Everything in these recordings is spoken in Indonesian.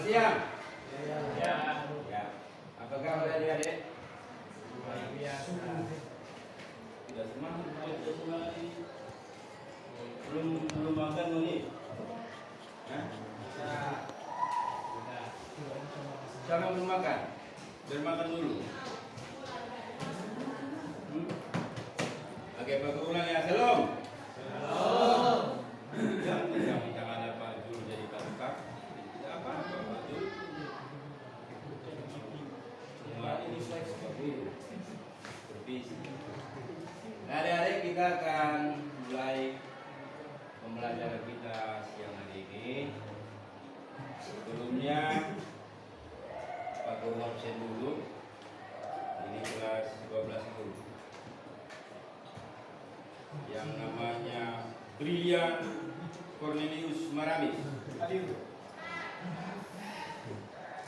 siang. Ya. Ya. Apa kabar adik-adik? Luar biasa. Sudah semangat ini. Belum makan nih. Hah? Sudah. Sama belum makan? Biar makan dulu. Oke, pakai ulang ya. Salam. Salam. Jangan apa dulu jadi kakak. Tidak apa-apa, Pak Jul. Semua ini seperti bervisi. Nah, adik-adik, kita akan mulai pembelajaran kita siang hari ini. Sebelumnya Pak Guru absen dulu. Ini kelas 12 guru. Yang namanya Brilian Cornelius Maramis.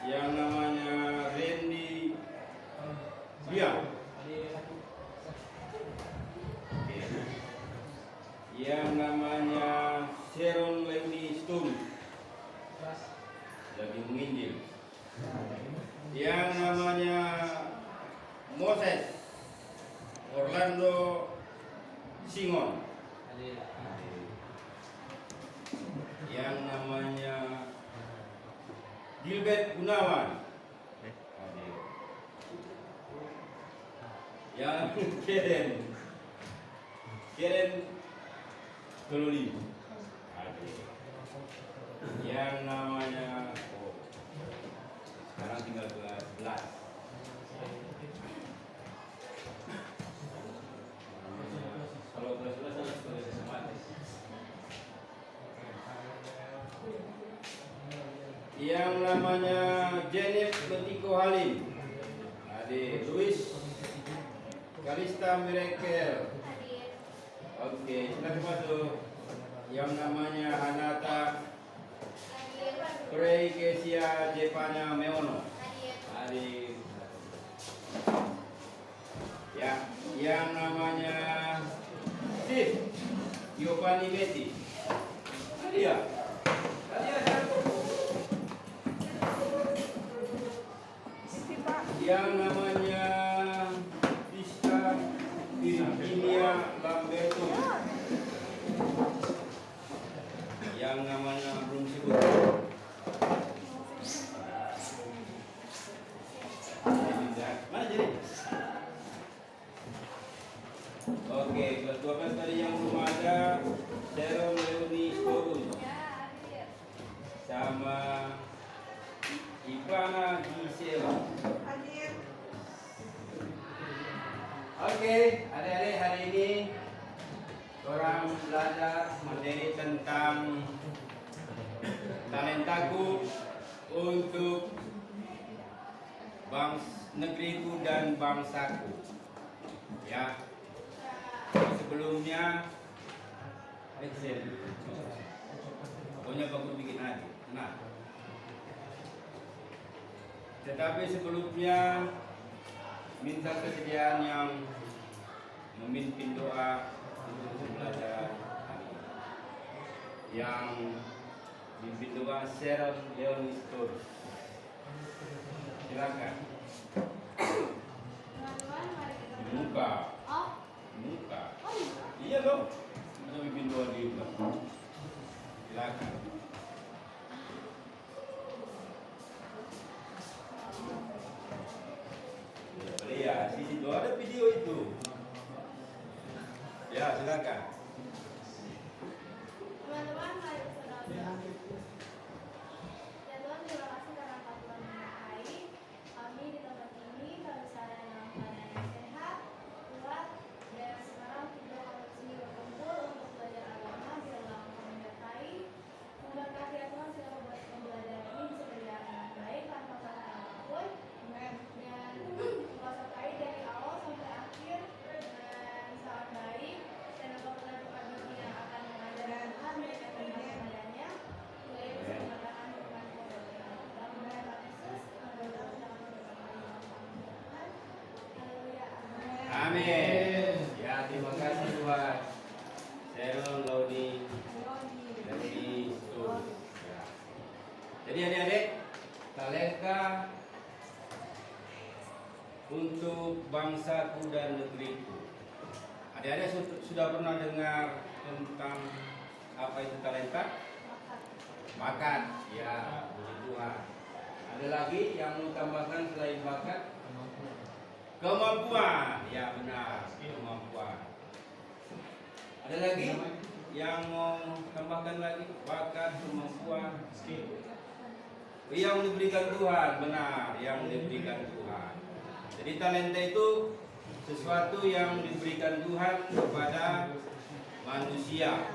Yang namanya Randy Biang. Yang namanya Sharon Leonie Stone. Lagi menginjil. Yang namanya Moses Orlando Singon. Yang namanya Gilbert Gunawan. Yang Keren Keluli. Yang namanya sekarang tinggal 11. Kalau kelas 11 adalah sekolah sistematis. Yang namanya Janet Betiko Halim. Adik Luis Kalista Mirakel. Oke, silakan masuk. Yang namanya Hanata Frey Kesia Jepanya Meono. Adik. Ya, yang namanya Steve Giovanni Betty. Dia. Yang namanya Vista Virginia Lamberto. Yang namanya belum sebut. Mana jadi? Oke, kelas 12 tadi yang belum ada Sharon Leonie Stone sama Ivana Gisela. Oke, adik-adik, hari ini orang belajar materi tentang talentaku untuk negeriku dan bangsaku. Ya, sebelumnya pokoknya bagus bikin adik. Nah, tetapi sebelumnya minta kesediaan yang memimpin doa untuk pembelajaran hari ini. Yang memimpin doa Sharon Leonie Stone. Silakan. Muka. Muka. Iya dong. Masa memimpin doa di belakang. Silakan. Ya, sisi doa ada video itu. Ya, silakan. Teman-teman, mari bersaudara. Ya Tuhan, terima kasih karena Kau telah menyertai kami di tempat ini. Kami sadar dalam keadaan yang sehat, kuat, dan sekarang kita kami sini berkumpul untuk belajar agama. Biarlah Engkau menyertai. Memberkati ya Tuhan, segala pembelajaran ini bisa berjalan dengan baik tanpa kesalahan apapun. Dan Engkau sertai dari awal sampai akhir dengan sangat baik. Dan Engkau telah kami yang akan mengajarkan Tuhan mereka tentang kepadanya. Mulai bisa mengatakan firman dalam nama Yesus, haleluya. Amin. Ya, terima kasih Tuhan. Sharon Leonie dari Stone. Ya. Jadi adik-adik, talenta untuk bangsaku dan negeriku. Adik-adik sudah pernah dengar tentang apa itu talenta? Bakat. Ya, puji Tuhan. Ada lagi yang mau tambahkan selain bakat? Kemampuan. Ya, benar. Kemampuan. Ada lagi yang mau tambahkan lagi? Bakat, kemampuan, skill. Yang diberikan Tuhan, benar. Yang diberikan Tuhan. Jadi talenta itu sesuatu yang diberikan Tuhan kepada manusia.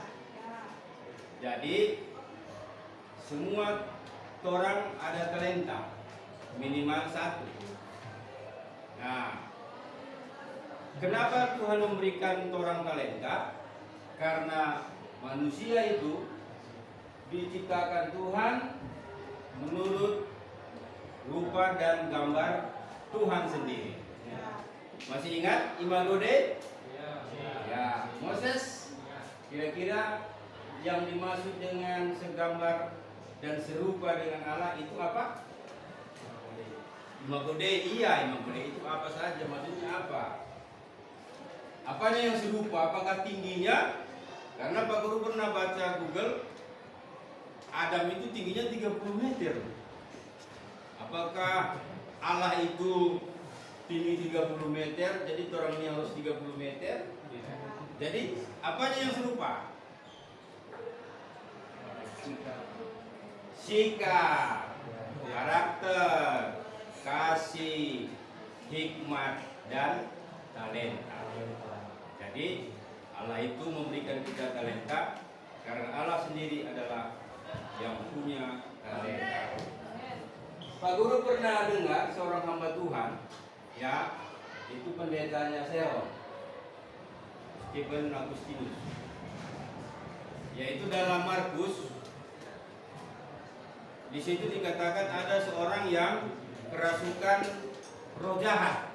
Jadi semua orang ada talenta minimal satu. Nah, kenapa Tuhan memberikan orang talenta? Karena manusia itu diciptakan Tuhan menurut rupa dan gambar Tuhan sendiri. Masih ingat imago Dei? Ya, Moses. Kira-kira yang dimaksud dengan segambar dan serupa dengan Allah itu apa? Imago Dei. Iya, imago Dei itu apa saja? Maksudnya apa? Apanya yang serupa? Apakah tingginya? Karena Pak Guru pernah baca Google, Adam itu tingginya 30 meter. Apakah Allah itu tinggi 30 meter, jadi orang ini harus 30 meter? Jadi, apanya yang serupa? Sikap, karakter, kasih, hikmat, dan talenta. Jadi Allah itu memberikan kita talenta karena Allah sendiri adalah yang punya talenta. Pak Guru pernah dengar seorang hamba Tuhan, ya, itu pendetanya Sharon, Stephen Agustinus. Yaitu dalam Markus, di situ dikatakan ada seorang yang kerasukan roh jahat.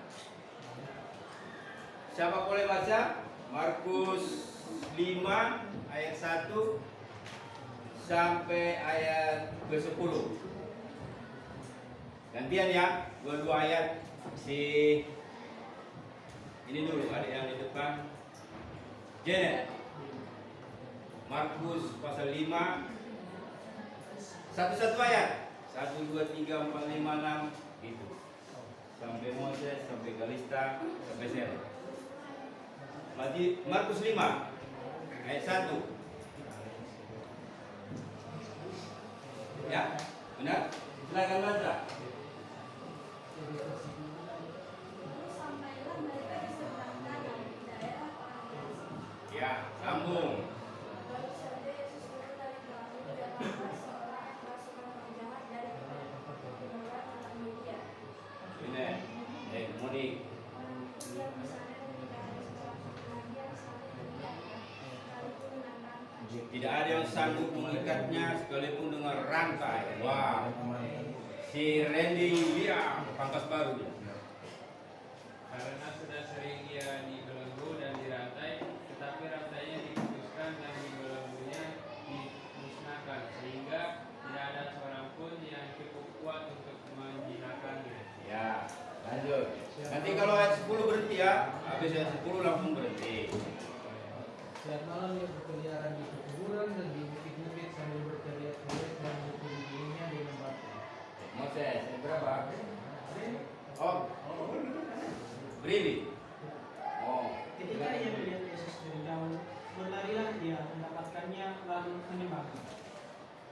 Siapa boleh baca? Markus 5 ayat 1 sampai ayat ke-10. Gantian ya, dua-dua ayat. Ini dulu, adik yang di depan. Janet. Markus pasal 5 satu-satu ayat. 1, 2, 3, 4, 5, 6 gitu. Sampai Moses, sampai Kalista, sampai Sarah. Markus 5 ayat 1. Ya, benar? Silakan baca. Sampailah mereka di seberang danau di daerah orang Gerasa. Ya, sambung. Baru saja Yesus turun dari perahu dan lantas seorang kerasukan roh jahat dari kemudian anak Lydia. Ini, Monik. Dia misalnya tidak ada seorang lagi yang saling mengikatnya, sekalipun dengan rantai. Tidak ada yang sanggup mengikatnya sekalipun dengan rantai. Wah, si Randy dia pangkas baru dia. Karena sudah sering ia dibelenggu dan dirantai, tetapi rantainya diputuskan dan dibelenggunya dimusnahkan, sehingga tidak ada seorang pun yang cukup kuat untuk menjinakkannya. Ya, lanjut. Nanti kalau ayat 10 berhenti ya, habis ayat 10 langsung berhenti. Setiap malam ia berkeliaran di kuburan dan di bukit-bukit sambil berteriak-teriak dan memukul dirinya dengan batu. Moses, yang berapa? Oh, berdiri. Oh, Ketika ia melihat Yesus dari jauh, berlarilah dia mendapatkannya lalu menyembah.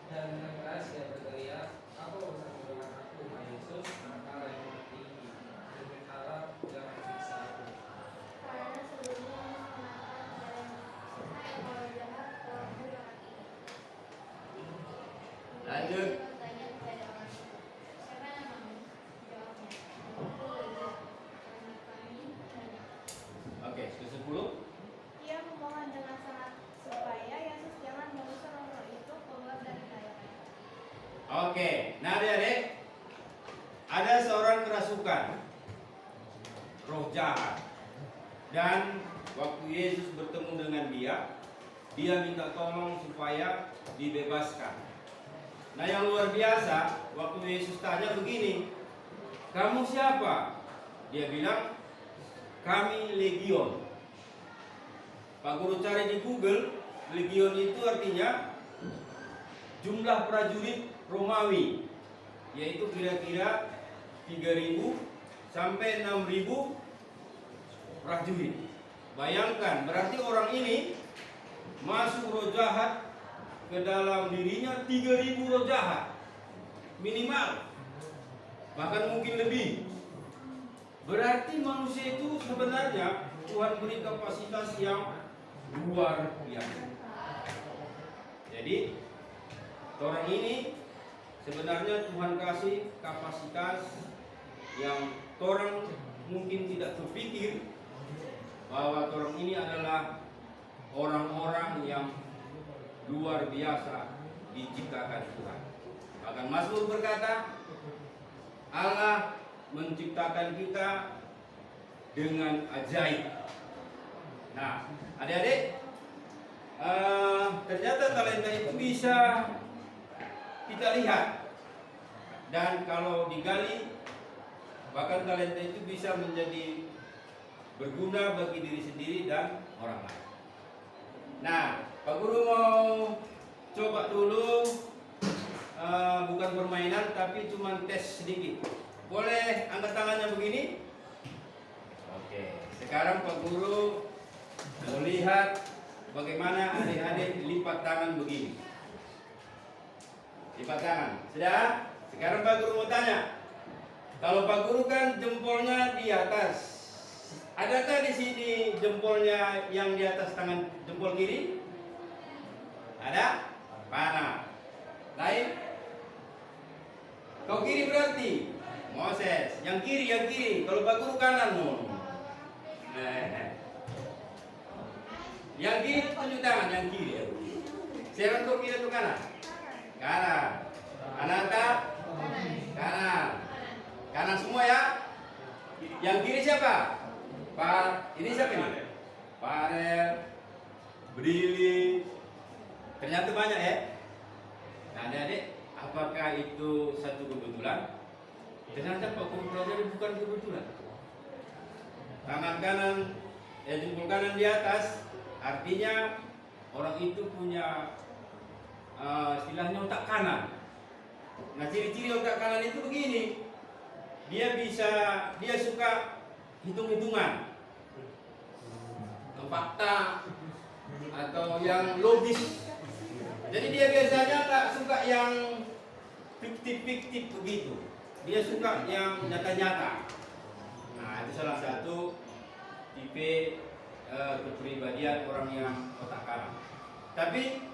Dan dengan keras ia berteriak, "Apa urusanmu dengan aku, Hai Yesus, Anak Allah yang Maha Tinggi? Demi Allah, jangan siksa aku." Karena sebelumnya mengatakan kepada roh jahat telah bergerak. Lanjut. Dia bertanya kepada orang itu, siapa namamu? Jawabnya, aku Legion, karena kami banyak. Oke, ke-10. Ia memohon dengan sangat supaya Yesus jangan mengusir roh itu keluar dari daerah. Oke, nah adik-adik, ada seorang kerasukan roh jahat, dan waktu Yesus bertemu dengan dia minta tolong supaya dibebaskan. Nah yang luar biasa, waktu Yesus tanya begini, kamu siapa? Dia bilang, kami legion. Pak Guru cari di Google, legion itu artinya jumlah prajurit Romawi, yaitu kira-kira 3.000 sampai 6.000 prajurit. Bayangkan, berarti orang ini masuk roh jahat ke dalam dirinya 3.000 roh jahat minimal, bahkan mungkin lebih. Berarti manusia itu sebenarnya Tuhan beri kapasitas yang luar biasa. Jadi orang ini sebenarnya Tuhan kasih kapasitas yang orang mungkin tidak terpikir bahwa orang ini adalah orang-orang yang luar biasa diciptakan Tuhan. Bahkan Mazmur berkata, Allah menciptakan kita dengan ajaib. Nah, adik-adik, ternyata talenta itu bisa kita lihat, dan kalau digali, bahkan talenta itu bisa menjadi berguna bagi diri sendiri dan orang lain. Nah, Pak Guru mau coba dulu, bukan permainan tapi cuma tes sedikit. Boleh angkat tangannya begini? Oke, sekarang Pak Guru mau lihat bagaimana adik-adik lipat tangan begini. Lipat tangan, sudah? Sekarang Pak Guru mau tanya, kalau Pak Guru kan jempolnya di atas, adakah di sini jempolnya yang di atas tangan jempol kiri? Ada? Mana? Lain? Kau kiri berarti Moses. Yang kiri. Kalau Pak Guru kanan mau. Yang kiri tunjuk tangan, yang kiri. Siapa kau kiri atau kanan? Kanan. Ananta? Kanan. Kanan semua ya. Yang kiri siapa? Pak, ini siapa ini? Farel, Brili. Ternyata banyak ya. Nah, adik-adik, apakah itu satu kebetulan? Ternyata Pak Guru pelajari bukan kebetulan. Tangan kanan, jempol kanan di atas, artinya orang itu punya istilahnya otak kanan. Nah, ciri-ciri otak kanan itu begini. Dia suka hitung-hitungan, fakta atau yang logis. Jadi dia biasanya tak suka yang fiktif-fiktif begitu. Dia suka yang nyata-nyata. Nah, itu salah satu tipe kepribadian orang yang otak kanan. Tapi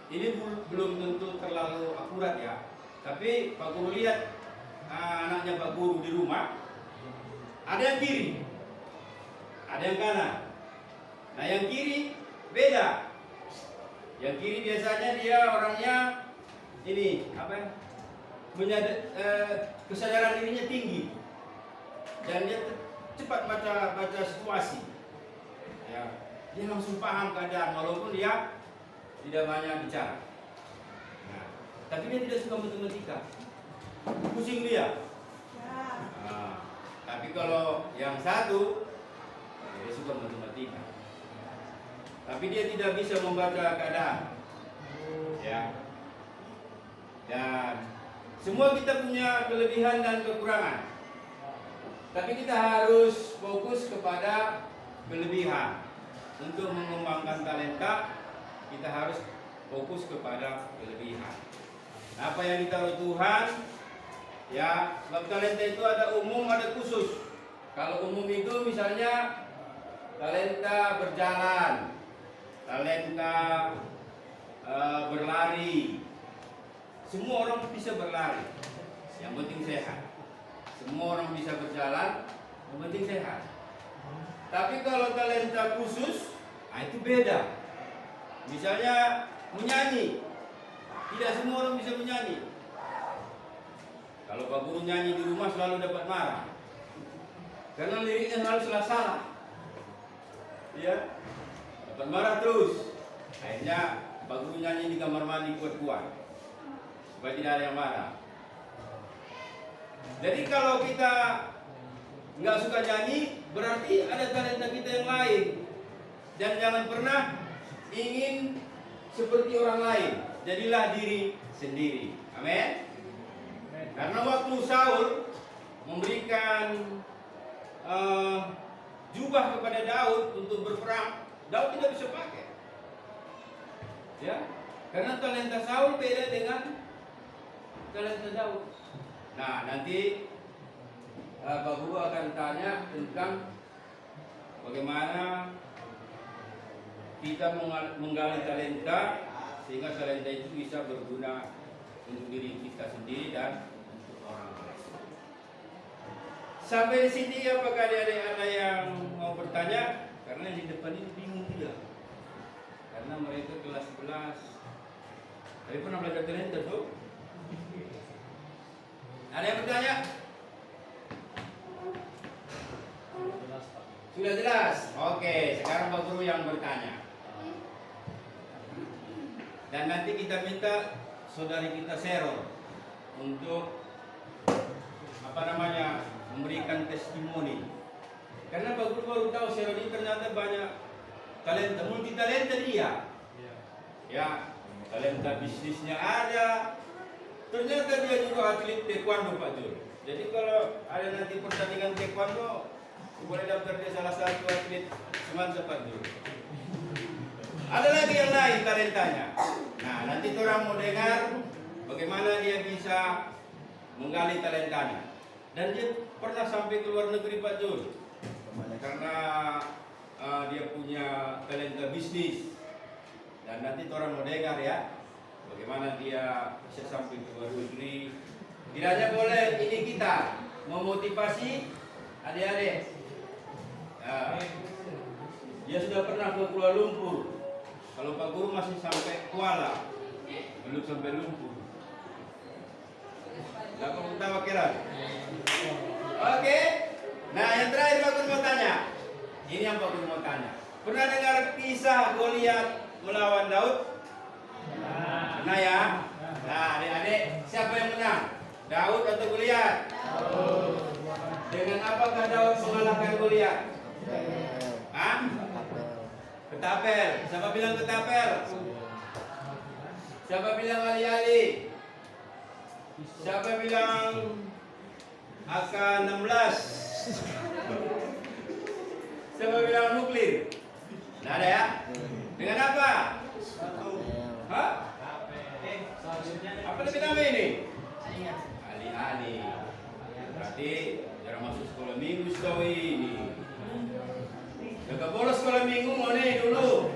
ini belum tentu terlalu akurat ya. Tapi Pak Guru lihat anaknya Pak Guru di rumah, ada yang kiri, ada yang kanan. Nah, yang kiri beda. Yang kiri biasanya dia orangnya ini kesadaran dirinya tinggi dan dia cepat baca situasi. Ya, dia langsung paham keadaan walaupun dia tidak banyak bicara. Nah, tapi dia tidak suka matematika, pusing dia. Nah, tapi kalau yang satu dia suka matematika. Tapi dia tidak bisa membaca keadaan, ya. Dan semua kita punya kelebihan dan kekurangan. Tapi kita harus fokus kepada kelebihan. Untuk mengembangkan talenta, kita harus fokus kepada kelebihan. Apa yang ditaruh Tuhan, ya. Sebab talenta itu ada umum, ada khusus. Kalau umum itu misalnya talenta berjalan, talenta berlari. Semua orang bisa berlari, yang penting sehat. Semua orang bisa berjalan, yang penting sehat. Tapi kalau talenta khusus, itu beda. Misalnya menyanyi, tidak semua orang bisa menyanyi. Kalau Pak Guru nyanyi di rumah selalu dapat marah, karena liriknya selalu salah. Ya, dapat marah terus. Akhirnya Pak Guru nyanyi di kamar mandi kuat-kuat. supaya tidak ada yang marah. Jadi kalau kita nggak suka nyanyi, berarti ada talenta kita yang lain. Dan jangan pernah ingin seperti orang lain. Jadilah diri sendiri. Amin. Karena waktu Saul memberikan jubah kepada Daud untuk berperang, Daud tidak bisa pakai. Ya, karena talenta Saul beda dengan talenta Daud. Nah, nanti Pak Guru akan tanya tentang bagaimana kita menggali talenta sehingga talenta itu bisa berguna untuk diri kita sendiri dan untuk orang lain. Sampai di sini apakah ada yang mau bertanya? Karena yang di depan ini bingung juga. Karena mereka kelas 11. Tapi pernah belajar talenta tuh? Ada yang bertanya? Sudah jelas? Oke, sekarang Pak Guru yang bertanya. Dan nanti kita minta saudari kita Sero untuk memberikan testimoni. Karena Pak Guru baru tahu Sero ini ternyata banyak talenta, multi talenta dia. Ya, talenta bisnisnya ada. Ternyata dia juga atlet taekwondo Pak Jul. Jadi kalau ada nanti pertandingan taekwondo, boleh daftar dia salah satu atlet Semansa Pak Jul. Ada lagi yang lain talentanya. Nah, nanti orang mau dengar bagaimana dia bisa menggali talentanya. Dan dia pernah sampai ke luar negeri Pak Jul. Karena dia punya talenta bisnis. Dan nanti orang mau dengar ya, bagaimana dia bisa sampai ke luar negeri. Tidak hanya boleh ini kita memotivasi adik-adik. Ya, dia sudah pernah ke Kuala Lumpur. Kalau Pak Guru masih sampai Kuala, belum sampai Lumpur. Gak perlu kita wakilan. Oke. Nah, yang terakhir Pak Guru mau tanya. Ini yang Pak Guru mau tanya. Pernah dengar kisah Goliat melawan Daud? Pernah ya? Nah, adik-adik, siapa yang menang? Daud atau Goliat? Daud. Dengan apakah Daud mengalahkan Goliat? Hah? Ketapel. Siapa bilang ketapel? Siapa bilang ali-ali? Siapa bilang AK-16? Siapa bilang nuklir? Tidak ada ya? Dengan apa? Hah? Apa lebih nama ini? Ali-ali. Berarti jarang masuk sekolah minggu setahu ini. Gak bolos sekolah minggu mau nih dulu.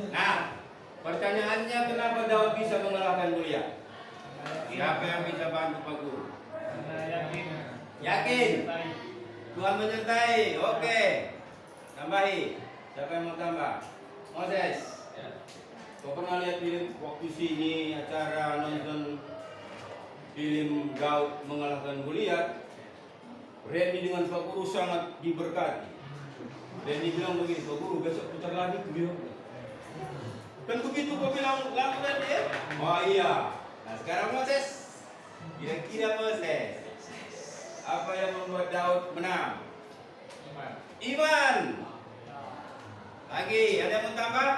Nah, pertanyaannya kenapa Daud bisa mengalahkan Goliat? Siapa yang bisa bantu Pak Guru? Yakin? Tuhan menyertai. Oke. Tambahi. Siapa yang mau tambah? Moses. Kau pernah lihat film waktu sini acara nonton film Daud mengalahkan Goliat? Randy dengan Pak Guru sangat diberkati. Randy bilang begini, Pak Guru besok putar lagi ke beliau. Dan begitu kau bilang lalu dan dia, oh iya. Nah sekarang Moses, kira-kira Moses, apa yang membuat Daud menang? Iman. Lagi, ada yang mau tambah?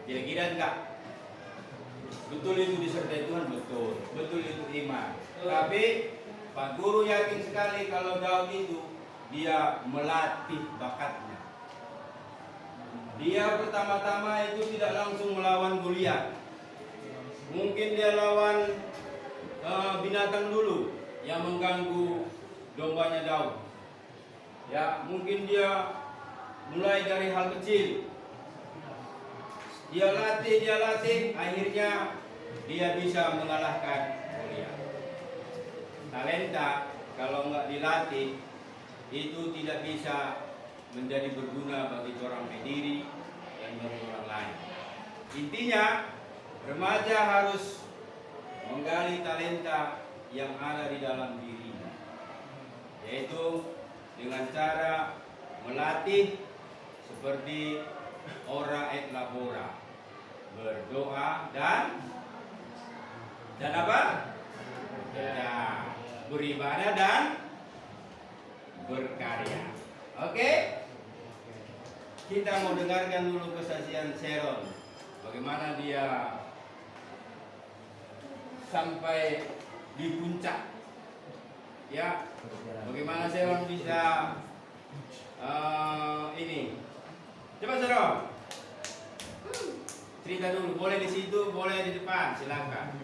Kira-kira enggak? Betul itu disertai Tuhan, betul. Betul itu iman. Tapi Pak Guru yakin sekali kalau Daud itu dia melatih bakatnya. Dia pertama-tama itu tidak langsung melawan Goliat. Mungkin dia lawan binatang dulu yang mengganggu dombanya Daud. Ya, mungkin dia mulai dari hal kecil. Dia latih, akhirnya dia bisa mengalahkan Goliat. Talenta kalau nggak dilatih itu tidak bisa menjadi berguna bagi orang berdiri dan bagi orang lain. Intinya remaja harus menggali talenta yang ada di dalam dirinya, yaitu dengan cara melatih seperti ora et labora. berdoa dan apa? Ya, beribadah dan berkarya. Oke? Kita mau dengarkan dulu kesaksian Sharon. Bagaimana dia sampai di puncak. Ya, bagaimana Sharon bisa ini. Coba Sharon. Cerita dulu, boleh di situ, boleh di depan, silakan.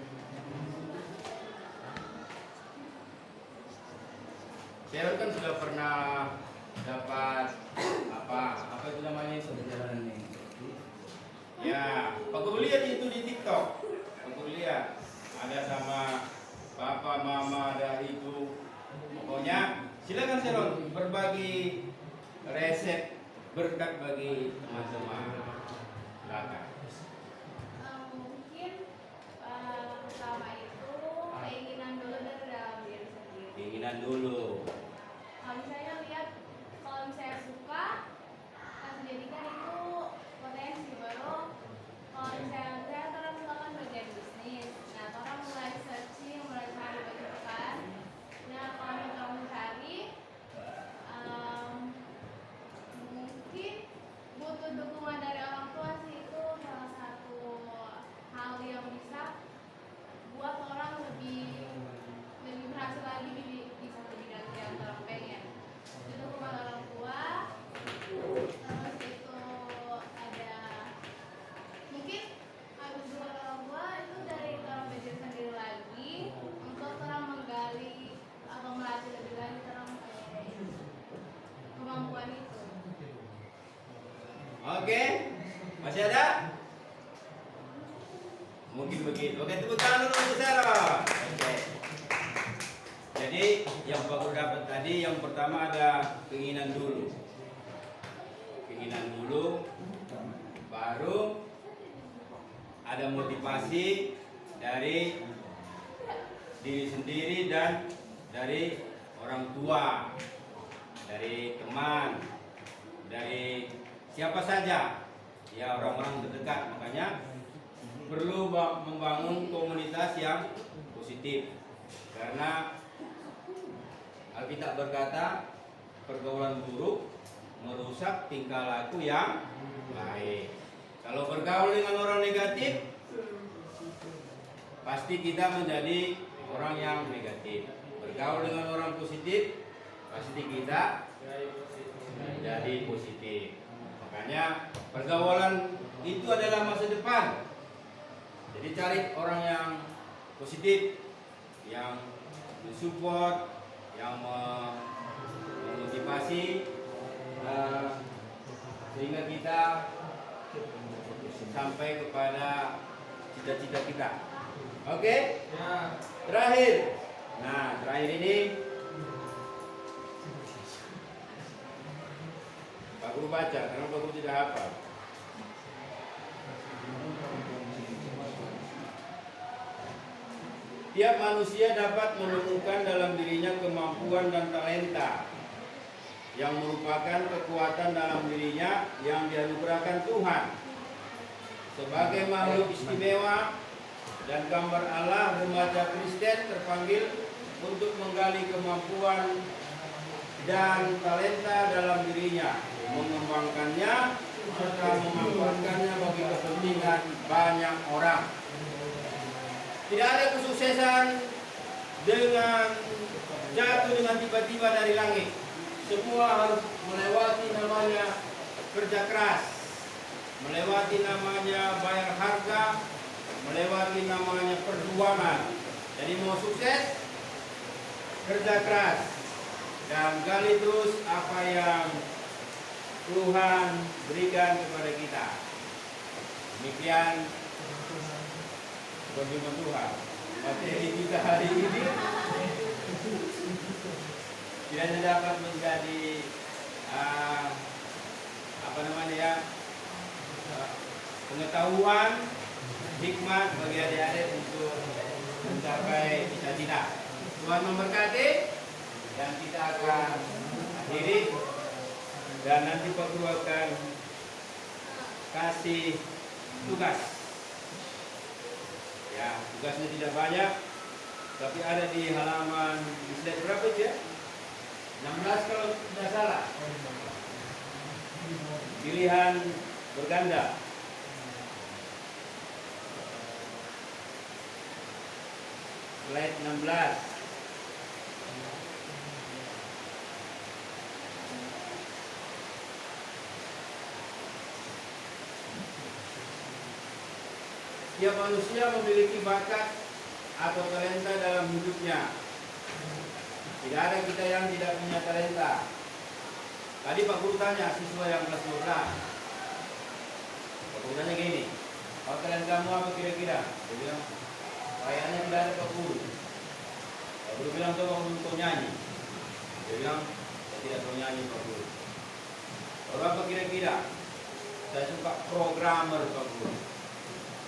Sharon kan sudah pernah dapat apa itu namanya itu perjalanan ini. Ya, Pak Guru lihat itu di TikTok. Pak Guru lihat ada sama papa, mama, ada ibu. Pokoknya silakan Sharon berbagi resep berkat bagi teman-teman. Silakan. Mungkin pertama itu keinginan dulu dari dalam diri sendiri. Keinginan dulu. Kalau misalnya lihat, kalau misalnya suka, kan jadikan itu potensi baru. Kalau misalnya orang misalkan bagian bisnis, nah orang mulai searching, mulai cari bagian. Nah kalau orang mencari, mungkin butuh dukungan dari orang tua sih, itu salah satu hal yang bisa buat orang lebih berhasil lagi di bidang yang orang pengen. Itu dukungan orang tua, terus itu ada mungkin habis dukungan orang tua itu dari orang belajar sendiri lagi untuk orang menggali atau melatih lebih lanjut orang kemampuan itu. Oke, masih ada? Mungkin begitu. Oke, tepuk tangan dulu untuk Sharon. Oke. Jadi yang Pak Guru dapat tadi yang pertama ada keinginan dulu. Keinginan dulu, baru ada motivasi dari diri sendiri dan dari orang tua, dari teman, dari siapa saja, ya orang-orang terdekat. Makanya perlu membangun komunitas yang positif, karena Alkitab berkata pergaulan buruk merusak tingkah laku yang baik. Kalau bergaul dengan orang negatif, pasti kita menjadi orang yang negatif. Bergaul dengan orang positif, pasti kita menjadi positif. Makanya pergaulan itu adalah masa depan. Jadi cari orang yang positif, yang mensupport, yang memotivasi, sehingga kita sampai kepada cita-cita kita. Oke? Ya. Terakhir. Nah, terakhir ini Pak Guru baca, karena Pak Guru tidak hafal. Tiap manusia dapat menemukan dalam dirinya kemampuan dan talenta yang merupakan kekuatan dalam dirinya yang dianugerahkan Tuhan. Sebagai makhluk istimewa dan gambar Allah, remaja Kristen terpanggil untuk menggali kemampuan dan talenta dalam dirinya, mengembangkannya serta memanfaatkannya bagi kepentingan banyak orang. Tidak ada kesuksesan dengan jatuh dengan tiba-tiba dari langit. Semua harus melewati namanya kerja keras, melewati namanya bayar harga, melewati namanya perjuangan. Jadi mau sukses, kerja keras dan gali terus apa yang Tuhan berikan kepada kita. Demikian firman Tuhan. Materi kita hari ini kiranya dapat menjadi pengetahuan, hikmat bagi adik-adik untuk mencapai cita-cita. Tuhan memberkati, dan kita akan akhiri, dan nanti Pak Guru akan kasih tugas Ya, tugasnya tidak banyak, tapi ada di halaman di slide berapa itu ya? 16 kalau tidak salah. Pilihan berganda. Slide 16. Setiap manusia memiliki bakat atau talenta dalam hidupnya. Tidak ada kita yang tidak punya talenta. Tadi Pak Guru tanya siswa yang kelas 12. Pak Guru tanya gini, "Kalau talentamu apa kira-kira?" Dia bilang, "Kayaknya tidak ada Pak Guru." Pak Guru bilang, "Coba untuk nyanyi." Dia bilang, "Saya tidak tahu nyanyi Pak Guru." "Kalau apa kira-kira?" "Saya suka programmer Pak Guru."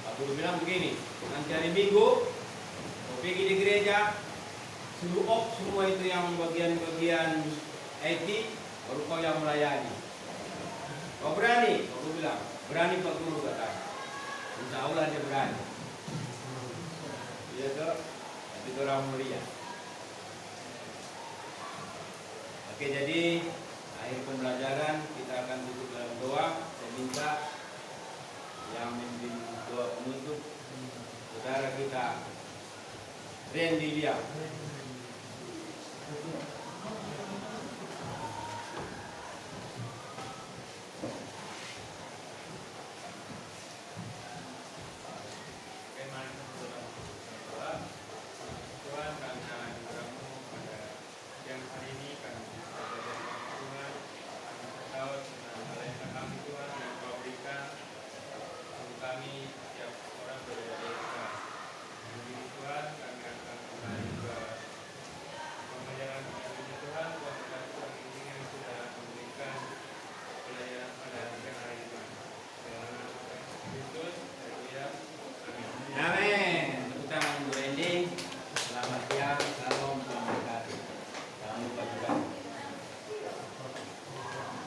Pak Guru bilang begini, "Nanti hari Minggu kau pergi di gereja, suruh off semua itu yang bagian-bagian IT, baru kau yang melayani. Kau berani?" Pak Guru bilang, "Berani Pak Guru," katanya. Insya Allah dia berani. Iya toh, tapi itu orang mulia. Oke, jadi akhir pembelajaran kita akan tutup dalam doa. Saya minta yang memimpin doa penutup saudara kita Randy Liam.